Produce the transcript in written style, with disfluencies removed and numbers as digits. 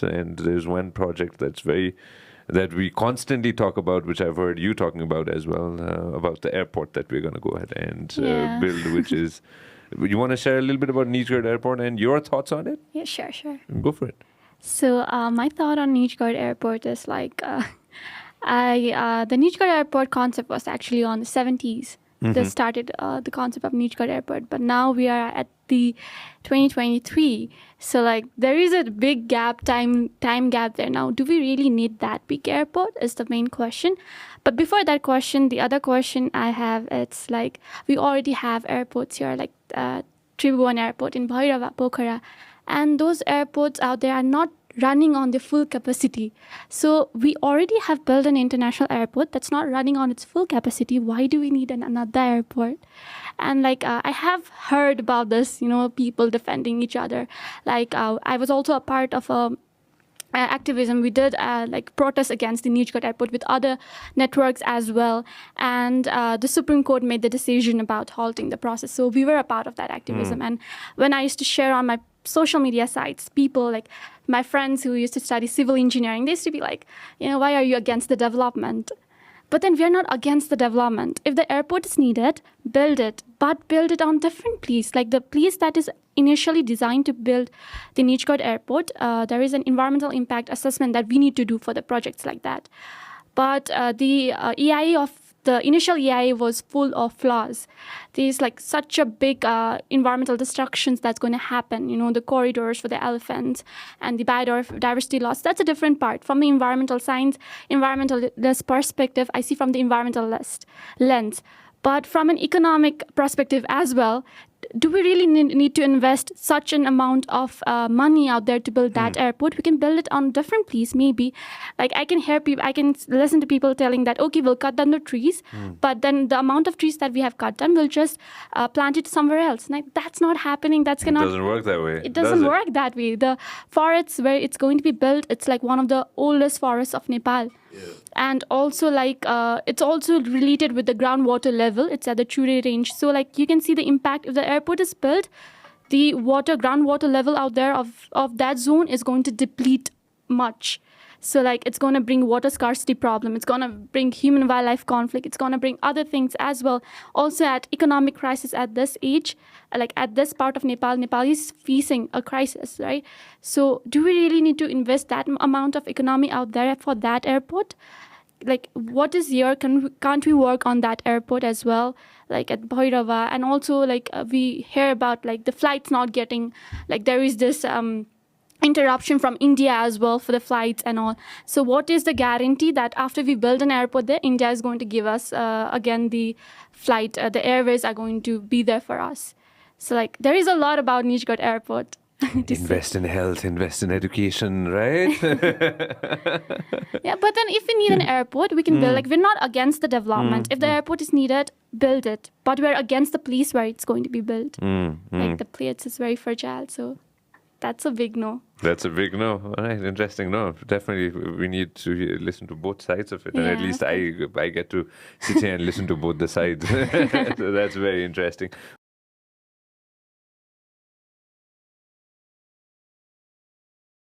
And there's one project that we constantly talk about, which I've heard you talking about as well, about the airport that we're going to go ahead and build, which is, you want to share a little bit about Nijgadh Airport and your thoughts on it? Yeah, sure. Go for it. So my thought on Nijgadh Airport is like, the Nijgadh Airport concept was actually on the 70s. They started the concept of Nijgadh Airport, but now we are at the 2023. So like there is a big gap, time gap there now. Do we really need that big airport is the main question. But before that question, the other question I have, it's like we already have airports here, like Tribhuvan Airport in Bhairava, Pokhara. And those airports out there are not running on the full capacity. So we already have built an international airport that's not running on its full capacity. Why do we need another airport? And like I have heard about this, people defending each other. Like I was also a part of activism. We did like protest against the Nijgadh Airport with other networks as well. And the Supreme Court made the decision about halting the process. So we were a part of that activism. And when I used to share on my social media sites, people like my friends who used to study civil engineering, they used to be like, why are you against the development? But then we're not against the development. If the airport is needed, build it, but build it on different place. Like the place that is initially designed to build the Nijgadh Airport, there is an environmental impact assessment that we need to do for the projects like that. But the initial EIA was full of flaws. There's like such a big environmental destructions that's going to happen. The corridors for the elephants and the biodiversity loss. That's a different part. From the environmentalist perspective, I see from the environmentalist lens. But from an economic perspective as well, do we really need to invest such an amount of money out there to build that airport? We can build it on different place, maybe. Like I can listen to people telling that, okay, we'll cut down the trees, but then the amount of trees that we have cut down, we'll just plant it somewhere else. Like that's not happening. It doesn't work that way. It doesn't work that way. The forests where it's going to be built, it's like one of the oldest forests of Nepal. Yeah. And also like it's also related with the groundwater level. It's at the Chure range. So like you can see the impact if the airport is built, the groundwater level out there of that zone is going to deplete much. So like it's going to bring water scarcity problem. It's going to bring human wildlife conflict. It's going to bring other things as well. Also at economic crisis at this age, like at this part of Nepal is facing a crisis, right? So do we really need to invest that amount of economy out there for that airport? Like what is can't we work on that airport as well, like at Bhairava? And also like we hear about like the flights not getting, like there is this interruption from India as well for the flights and all. So what is the guarantee that after we build an airport there, India is going to give us again the flight, the airways are going to be there for us? So like there is a lot about Nijgadh Airport. Invest in health, invest in education, right? Yeah, but then if we need an airport, we can build. Like we're not against the development. If the airport is needed, build it. But we're against the place where it's going to be built. Like the place is very fragile, so that's a big no. That's a big no. All right, interesting. No, definitely we need to listen to both sides of it. And at least I get to sit here and listen to both the sides. So that's very interesting.